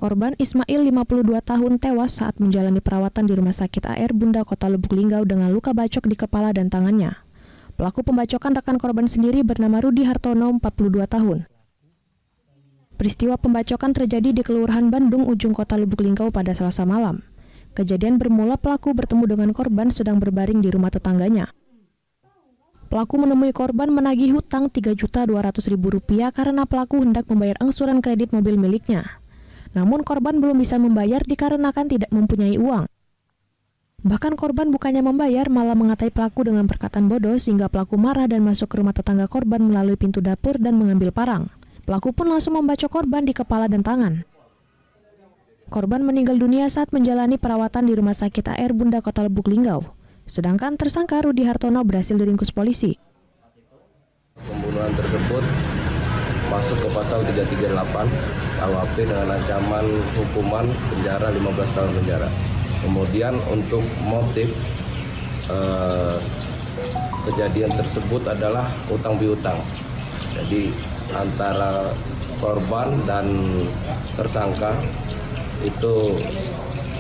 Korban Ismail 52 tahun tewas saat menjalani perawatan di Rumah Sakit AR Bunda Kota Lubuk Linggau dengan luka bacok di kepala dan tangannya. Pelaku pembacokan rekan korban sendiri bernama Rudi Hartono, 42 tahun. Peristiwa pembacokan terjadi di Kelurahan Bandung, ujung Kota Lubuk Linggau pada Selasa malam. Kejadian bermula pelaku bertemu dengan korban sedang berbaring di rumah tetangganya. Pelaku menemui korban menagih hutang Rp3.200.000 karena pelaku hendak membayar angsuran kredit mobil miliknya. Namun korban belum bisa membayar dikarenakan tidak mempunyai uang. Bahkan korban bukannya membayar malah mengatai pelaku dengan perkataan bodoh sehingga pelaku marah dan masuk ke rumah tetangga korban melalui pintu dapur dan mengambil parang. Pelaku pun langsung membacok korban di kepala dan tangan. Korban meninggal dunia saat menjalani perawatan di Rumah Sakit AR Bunda Kota Lubuk Linggau. Sedangkan tersangka Rudi Hartono berhasil diringkus polisi. Pembunuhan tersebut masuk ke pasal 338 KUHP dengan ancaman hukuman penjara 15 tahun penjara. Kemudian untuk motif kejadian tersebut adalah utang piutang. Jadi antara korban dan tersangka itu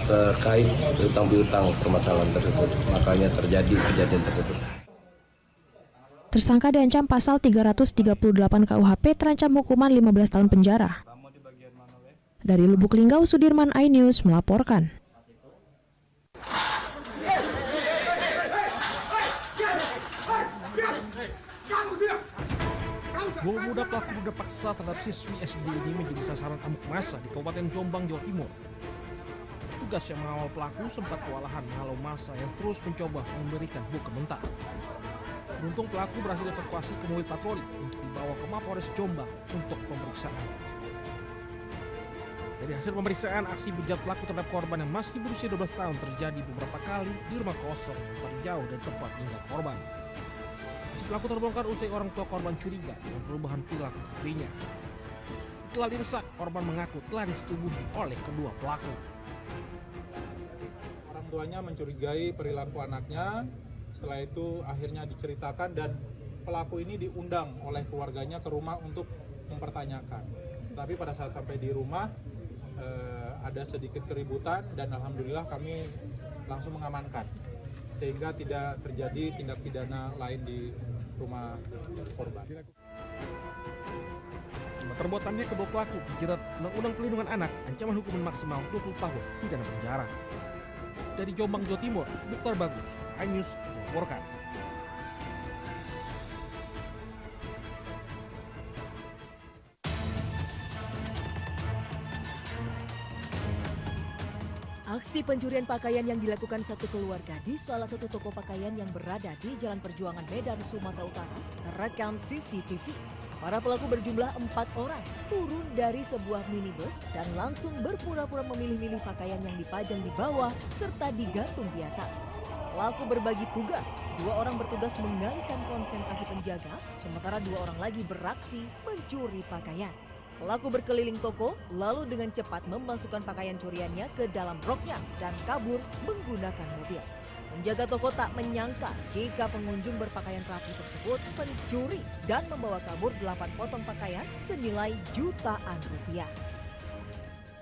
terkait utang piutang permasalahan tersebut. Makanya terjadi kejadian tersebut. Tersangka diancam pasal 338 KUHP terancam hukuman 15 tahun penjara. Dari Lubuk Linggau, Sudirman iNews melaporkan. Dua pemuda pelaku berudah paksa terhadap siswi SD ini menjadi sasaran amuk massa di Kabupaten Jombang, Jawa Timur. Tugas yang mengawal pelaku sempat kewalahan menghalau massa yang terus mencoba memberikan hukum mentah. Beruntung pelaku berhasil dievakuasi ke mobil patroli untuk dibawa ke Mapolres Jombang untuk pemeriksaan. Dari hasil pemeriksaan, aksi bejat pelaku terhadap korban yang masih berusia 12 tahun terjadi beberapa kali di rumah kosong yang paling jauh dari tempat tinggal korban. Si pelaku terbongkar usai orang tua korban curiga dengan perubahan perilaku putrinya. Setelah didesak, korban mengaku telah disetubuhi oleh kedua pelaku. Orang tuanya mencurigai perilaku anaknya. Setelah itu akhirnya diceritakan dan pelaku ini diundang oleh keluarganya ke rumah untuk mempertanyakan. Tapi pada saat sampai di rumah ada sedikit keributan dan alhamdulillah kami langsung mengamankan sehingga tidak terjadi tindak pidana lain di rumah korban. Perbuatannya kedua pelaku dijerat Undang-Undang Perlindungan Anak ancaman hukuman maksimal 20 tahun pidana penjara. Dari Jombang, Jawa Timur, Mukhtar Bagus, iNews melaporkan. Aksi pencurian pakaian yang dilakukan satu keluarga di salah satu toko pakaian yang berada di Jalan Perjuangan Medan, Sumatera Utara terekam CCTV. Para pelaku berjumlah 4 orang turun dari sebuah minibus dan langsung berpura-pura memilih-milih pakaian yang dipajang di bawah serta digantung di atas. Pelaku berbagi tugas, 2 orang bertugas mengalihkan konsentrasi penjaga, sementara 2 orang lagi beraksi mencuri pakaian. Pelaku berkeliling toko, lalu dengan cepat memasukkan pakaian curiannya ke dalam roknya dan kabur menggunakan mobil. Penjaga toko tak menyangka jika pengunjung berpakaian rapi tersebut mencuri dan membawa kabur 8 potong pakaian senilai jutaan rupiah.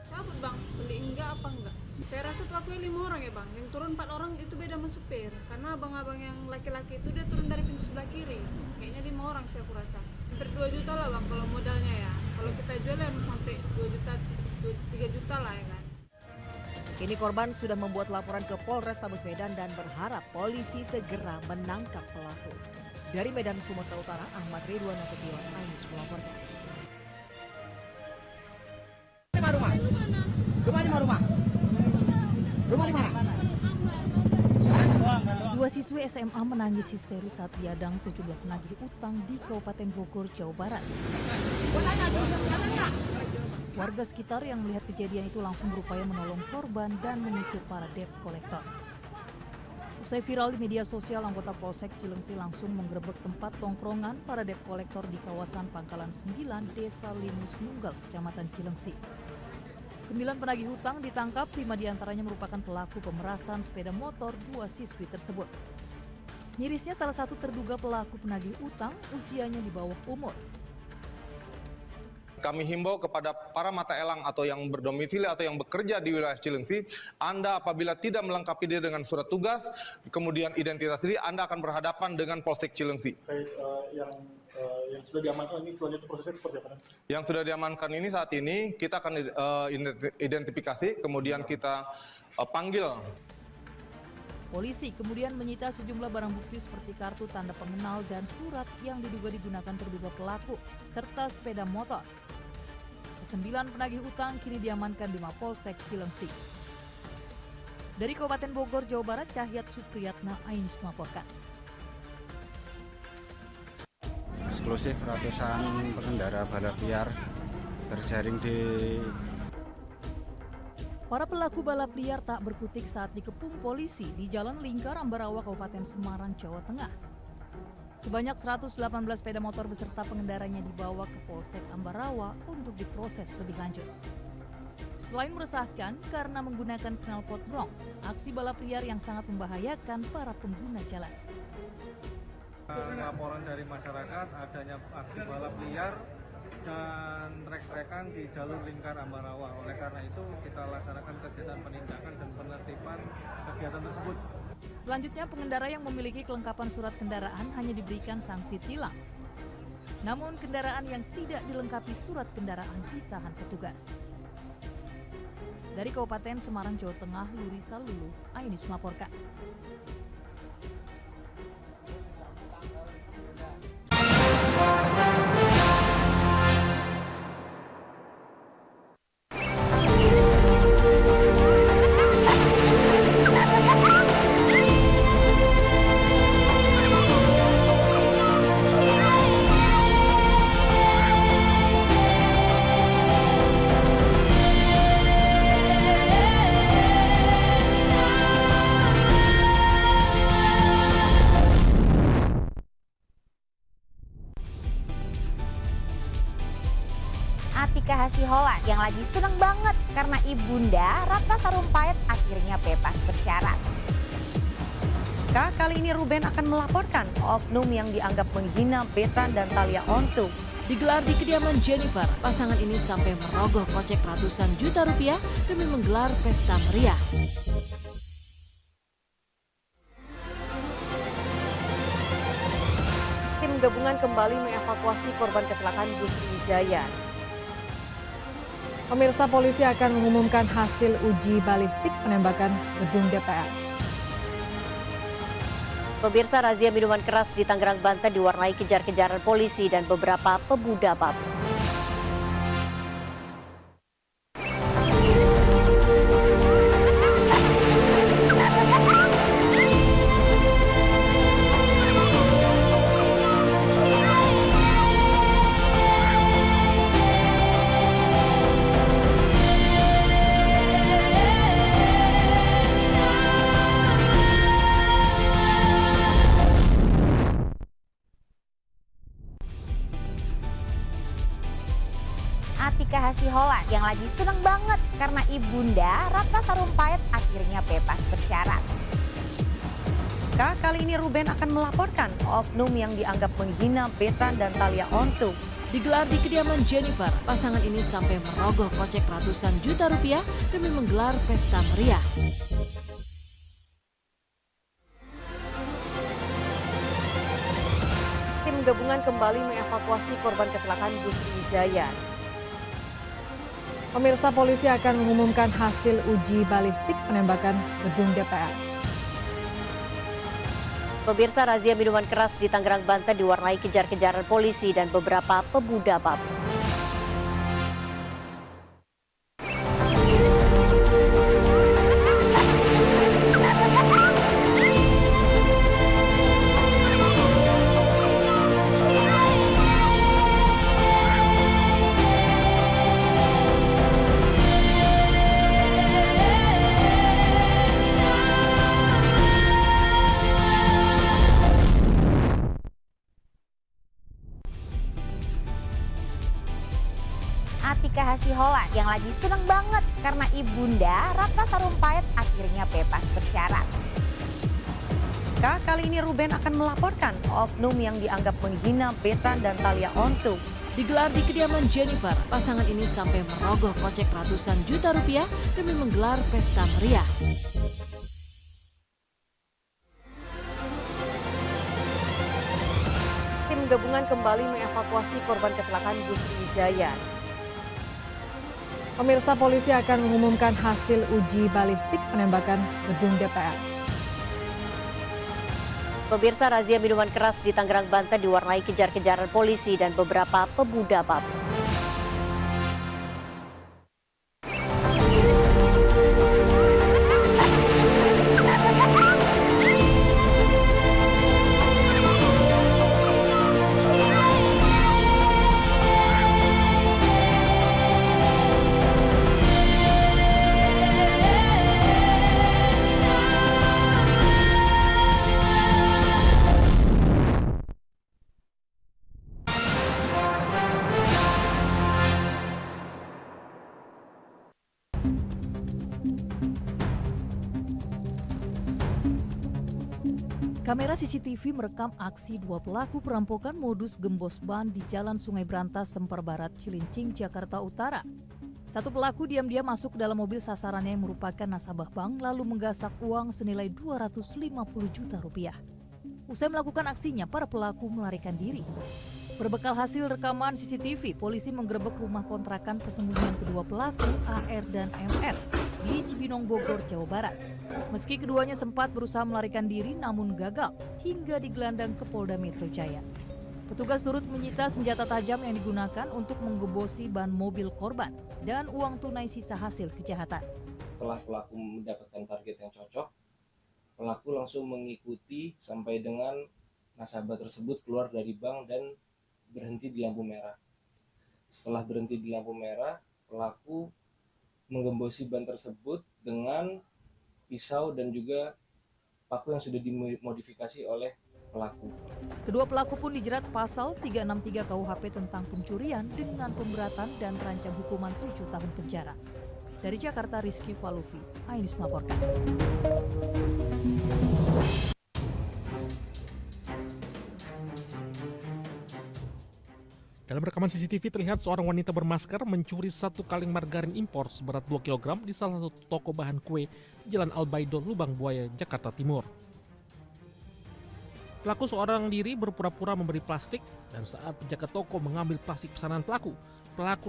Cabut bang, beli enggak apa enggak? Saya rasa pelakunya 5 orang ya bang, yang turun 4 orang itu beda sama supir. Karena abang-abang yang laki-laki itu dia turun dari pintu sebelah kiri. Kayaknya 5 orang sih aku rasa. Hampir 2 juta lah bang kalau modalnya ya. Kalau kita jual ya sampai 2 juta, 3 juta lah ya kan. Kini korban sudah membuat laporan ke Polrestabes Medan dan berharap polisi segera menangkap pelaku. Dari Medan, Sumatera Utara, Ahmad Ridwan Nasution, iNews melaporkan. Rumah di mana? 2 siswi SMA menangis histeris saat diadang sejumlah penagih utang di Kabupaten Bogor, Jawa Barat. Warga sekitar yang melihat kejadian itu langsung berupaya menolong korban dan mengusir para debt collector. Usai viral di media sosial, anggota Polsek Cilengsi langsung menggerebek tempat tongkrongan para debt collector di kawasan Pangkalan 9, Desa Limus Nunggal, Kecamatan Cilengsi. 9 penagih hutang ditangkap, 5 diantaranya merupakan pelaku pemerasan sepeda motor 2 siswi tersebut. Mirisnya salah satu terduga pelaku penagih utang usianya di bawah umur. Kami himbau kepada para mata elang atau yang berdomisili atau yang bekerja di wilayah Cilengsi, Anda apabila tidak melengkapi diri dengan surat tugas, kemudian identitas diri, Anda akan berhadapan dengan Polsek Cilengsi. Yang sudah diamankan ini selanjutnya prosesnya seperti apa? Yang sudah diamankan ini saat ini kita akan identifikasi, kemudian kita panggil. Polisi kemudian menyita sejumlah barang bukti seperti kartu tanda pengenal dan surat yang diduga digunakan terduga pelaku, serta sepeda motor. 9 penagih utang kini diamankan di Mapolsek Cilengsi. Dari Kabupaten Bogor, Jawa Barat, Cahyat Supriyatna, Ainus melaporkan. Eksklusif ratusan pengendara balap liar terjaring di. Para pelaku balap liar tak berkutik saat dikepung polisi di Jalan Lingkar, Ambarawa, Kabupaten Semarang, Jawa Tengah. Sebanyak 118 sepeda motor beserta pengendaranya dibawa ke Polsek Ambarawa untuk diproses lebih lanjut. Selain meresahkan karena menggunakan knalpot brong, aksi balap liar yang sangat membahayakan para pengguna jalan. Laporan dari masyarakat adanya aksi balap liar dan trek-trekan di jalur Lingkar Ambarawa. Oleh karena itu kita laksanakan kegiatan penindakan dan penertiban kegiatan tersebut. Selanjutnya, pengendara yang memiliki kelengkapan surat kendaraan hanya diberikan sanksi tilang. Namun kendaraan yang tidak dilengkapi surat kendaraan ditahan petugas. Dari Kabupaten Semarang, Jawa Tengah, Lurisa Lulu, Ainus melaporkan. Atika Hasiholan yang lagi seneng banget karena ibunda Ratna Sarumpait akhirnya bebas bersyarat. Kali ini Ruben akan melaporkan oknum yang dianggap menghina Betan dan Thalia Onsu. Digelar di kediaman Jennifer, pasangan ini sampai merogoh kocek ratusan juta rupiah demi menggelar pesta meriah. Tim gabungan kembali mengevakuasi korban kecelakaan bus Wijaya. Pemirsa, polisi akan mengumumkan hasil uji balistik penembakan gedung DPR. Pemirsa, razia minuman keras di Tangerang, Banten diwarnai kejar-kejaran polisi dan beberapa pemuda mabuk. Atika Hasiholan yang lagi seneng banget karena ibunda Ratna Sarumpait akhirnya bebas bersyarat. Kali ini Ruben akan melaporkan oknum yang dianggap menghina Betan dan Thalia Onsu. Digelar di kediaman Jennifer, pasangan ini sampai merogoh kocek ratusan juta rupiah demi menggelar pesta meriah. Tim gabungan kembali mengevakuasi korban kecelakaan bus Wijaya. Pemirsa, polisi akan mengumumkan hasil uji balistik penembakan gedung DPR. Pemirsa, razia minuman keras di Tangerang, Banten diwarnai kejar-kejaran polisi dan beberapa pemuda mabuk. Atika Hasiholan yang lagi seneng banget karena ibunda Ratna Sarumpait akhirnya bebas bersyarat. Kali ini Ruben akan melaporkan oknum yang dianggap menghina Betan dan Thalia Onsu. Digelar di kediaman Jennifer, pasangan ini sampai merogoh kocek ratusan juta rupiah demi menggelar pesta meriah. Tim gabungan kembali mengevakuasi korban kecelakaan bus Wijaya. Pemirsa, polisi akan mengumumkan hasil uji balistik penembakan gedung DPR. Pemirsa, razia minuman keras di Tangerang, Banten diwarnai kejar-kejaran polisi dan beberapa pemuda mabuk. Kamera CCTV merekam aksi dua pelaku perampokan modus gembos ban di Jalan Sungai Brantas, Semper Barat, Cilincing, Jakarta Utara. Satu pelaku diam-diam masuk ke dalam mobil sasarannya yang merupakan nasabah bank lalu menggasak uang senilai 250 juta rupiah. Usai melakukan aksinya, para pelaku melarikan diri. Berbekal hasil rekaman CCTV, polisi menggerebek rumah kontrakan persembunyian kedua pelaku AR dan MF di Cibinong, Bogor, Jawa Barat. Meski keduanya sempat berusaha melarikan diri namun gagal hingga digelandang ke Polda Metro Jaya. Petugas turut menyita senjata tajam yang digunakan untuk menggebosi ban mobil korban dan uang tunai sisa hasil kejahatan. Setelah pelaku mendapatkan target yang cocok, pelaku langsung mengikuti sampai dengan nasabah tersebut keluar dari bank dan berhenti di lampu merah. Setelah berhenti di lampu merah, pelaku menggembosi ban tersebut dengan pisau dan juga paku yang sudah dimodifikasi oleh pelaku. Kedua pelaku pun dijerat pasal 363 KUHP tentang pencurian dengan pemberatan dan terancam hukuman 7 tahun penjara. Dari Jakarta, Rizky Falufi, iNews melaporkan. Dalam rekaman CCTV terlihat seorang wanita bermasker mencuri 1 kaleng margarin impor seberat 2 kg di salah satu toko bahan kue di Jalan Albaido, Lubang Buaya, Jakarta Timur. Pelaku seorang diri berpura-pura memberi plastik dan saat penjaga toko mengambil plastik pesanan pelaku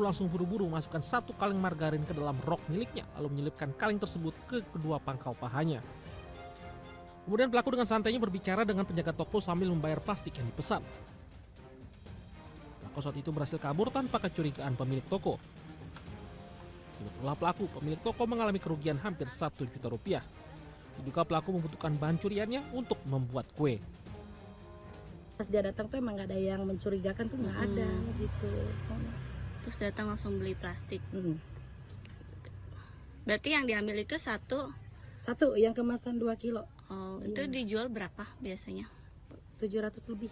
langsung buru-buru memasukkan 1 kaleng margarin ke dalam rok miliknya lalu menyelipkan kaleng tersebut ke kedua pangkal pahanya. Kemudian pelaku dengan santainya berbicara dengan penjaga toko sambil membayar plastik yang dipesan. Saat itu berhasil kabur tanpa kecurigaan pemilik toko. Setelah pelaku, pemilik toko mengalami kerugian hampir 1 juta rupiah. Diduga pelaku membutuhkan bahan curiannya untuk membuat kue. Pas dia datang tuh emang gak ada yang mencurigakan tuh nggak ada gitu. Terus datang langsung beli plastik. Berarti yang diambil itu satu yang kemasan 2 kilo. Oh, itu dijual berapa biasanya? 700 lebih.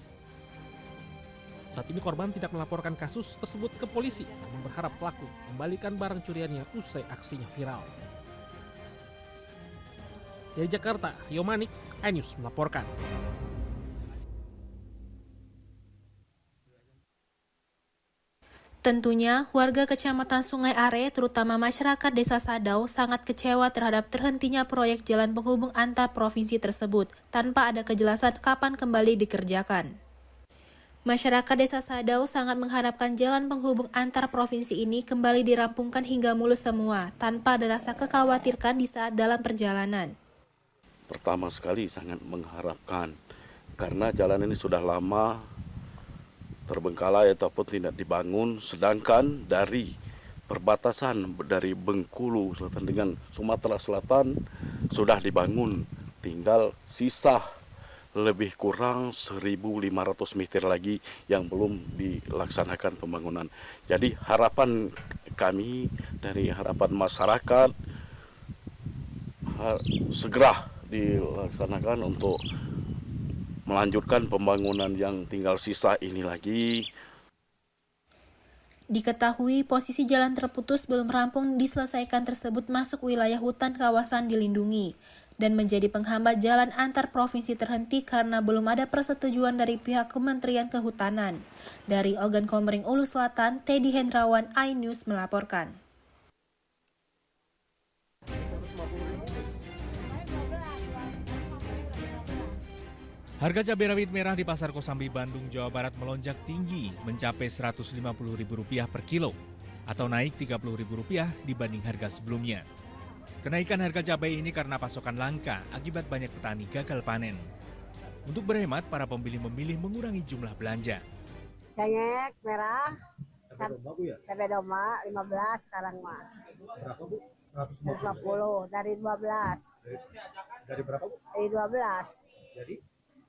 Saat ini korban tidak melaporkan kasus tersebut ke polisi, namun berharap pelaku kembalikan barang curiannya usai aksinya viral. Dari Jakarta, Rio Manik, iNews melaporkan. Tentunya, warga Kecamatan Sungai Are, terutama masyarakat Desa Sadau, sangat kecewa terhadap terhentinya proyek jalan penghubung antar provinsi tersebut, tanpa ada kejelasan kapan kembali dikerjakan. Masyarakat Desa Sadau sangat mengharapkan jalan penghubung antar provinsi ini kembali dirampungkan hingga mulus semua, tanpa ada rasa kekhawatirkan di saat dalam perjalanan. Pertama sekali sangat mengharapkan, karena jalan ini sudah lama terbengkalai ataupun tidak dibangun, sedangkan dari perbatasan dari Bengkulu Selatan dengan Sumatera Selatan sudah dibangun, tinggal sisa lebih kurang 1.500 meter lagi yang belum dilaksanakan pembangunan. Jadi harapan kami dari harapan masyarakat segera dilaksanakan untuk melanjutkan pembangunan yang tinggal sisa ini lagi. Diketahui posisi jalan terputus belum rampung diselesaikan tersebut masuk wilayah hutan kawasan dilindungi. dan menjadi penghambat jalan antar provinsi terhenti karena belum ada persetujuan dari pihak Kementerian Kehutanan. Dari Ogan Komering Ulu Selatan, Teddy Hendrawan, iNews melaporkan. Harga cabai rawit merah di Pasar Kosambi, Bandung, Jawa Barat melonjak tinggi mencapai Rp150.000 per kilo atau naik Rp30.000 dibanding harga sebelumnya. Kenaikan harga cabai ini karena pasokan langka akibat banyak petani gagal panen. Untuk berhemat, para pembeli memilih mengurangi jumlah belanja. Cengek merah, cabai doma 15 sekarang mah. Berapa Bu? 150 dari 12. Dari berapa Bu? Dari 12. Jadi?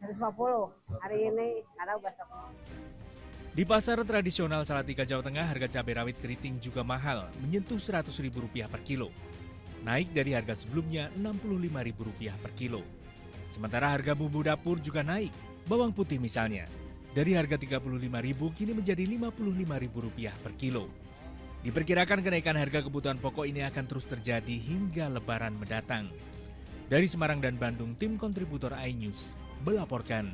150 hari ini, nggak tahu besok. Di pasar tradisional Salatiga, Jawa Tengah, harga cabai rawit keriting juga mahal, menyentuh Rp100.000 per kilo. Naik dari harga sebelumnya Rp65.000 per kilo. Sementara harga bumbu dapur juga naik, bawang putih misalnya. Dari harga Rp35.000 kini menjadi Rp55.000 per kilo. Diperkirakan kenaikan harga kebutuhan pokok ini akan terus terjadi hingga Lebaran mendatang. Dari Semarang dan Bandung, tim kontributor iNews melaporkan.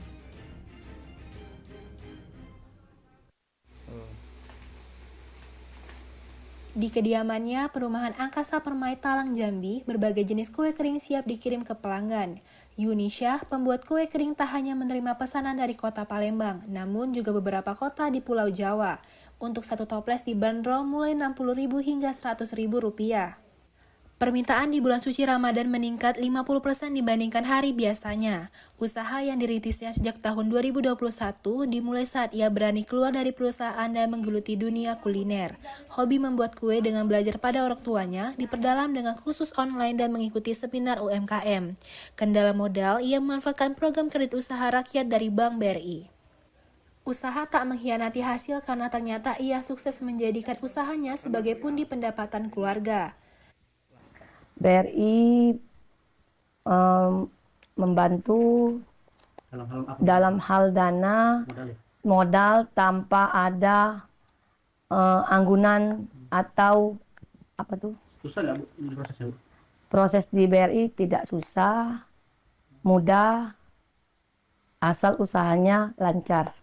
Di kediamannya, perumahan Angkasa Permai Talang Jambi, berbagai jenis kue kering siap dikirim ke pelanggan. Yunisha, pembuat kue kering, tak hanya menerima pesanan dari kota Palembang, namun juga beberapa kota di Pulau Jawa. Untuk satu toples dibanderol mulai Rp60.000 hingga Rp100.000. Permintaan di bulan suci Ramadan meningkat 50% dibandingkan hari biasanya. Usaha yang dirintisnya sejak tahun 2021 dimulai saat ia berani keluar dari perusahaan dan menggeluti dunia kuliner. Hobi membuat kue dengan belajar pada orang tuanya diperdalam dengan kursus online dan mengikuti seminar UMKM. Kendala modal, ia memanfaatkan program kredit usaha rakyat dari Bank BRI. Usaha tak mengkhianati hasil karena ternyata ia sukses menjadikan usahanya sebagai pundi pendapatan keluarga. BRI membantu dalam hal dana, modal tanpa ada anggunan atau apa tuh? Susah nggak Bu prosesnya Bu? Proses di BRI tidak susah, mudah, asal usahanya lancar.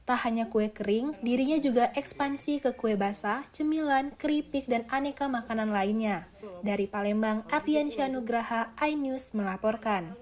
Tak hanya kue kering, dirinya juga ekspansi ke kue basah, cemilan, keripik, dan aneka makanan lainnya. Dari Palembang, Ardiansyah Nugraha, iNews melaporkan.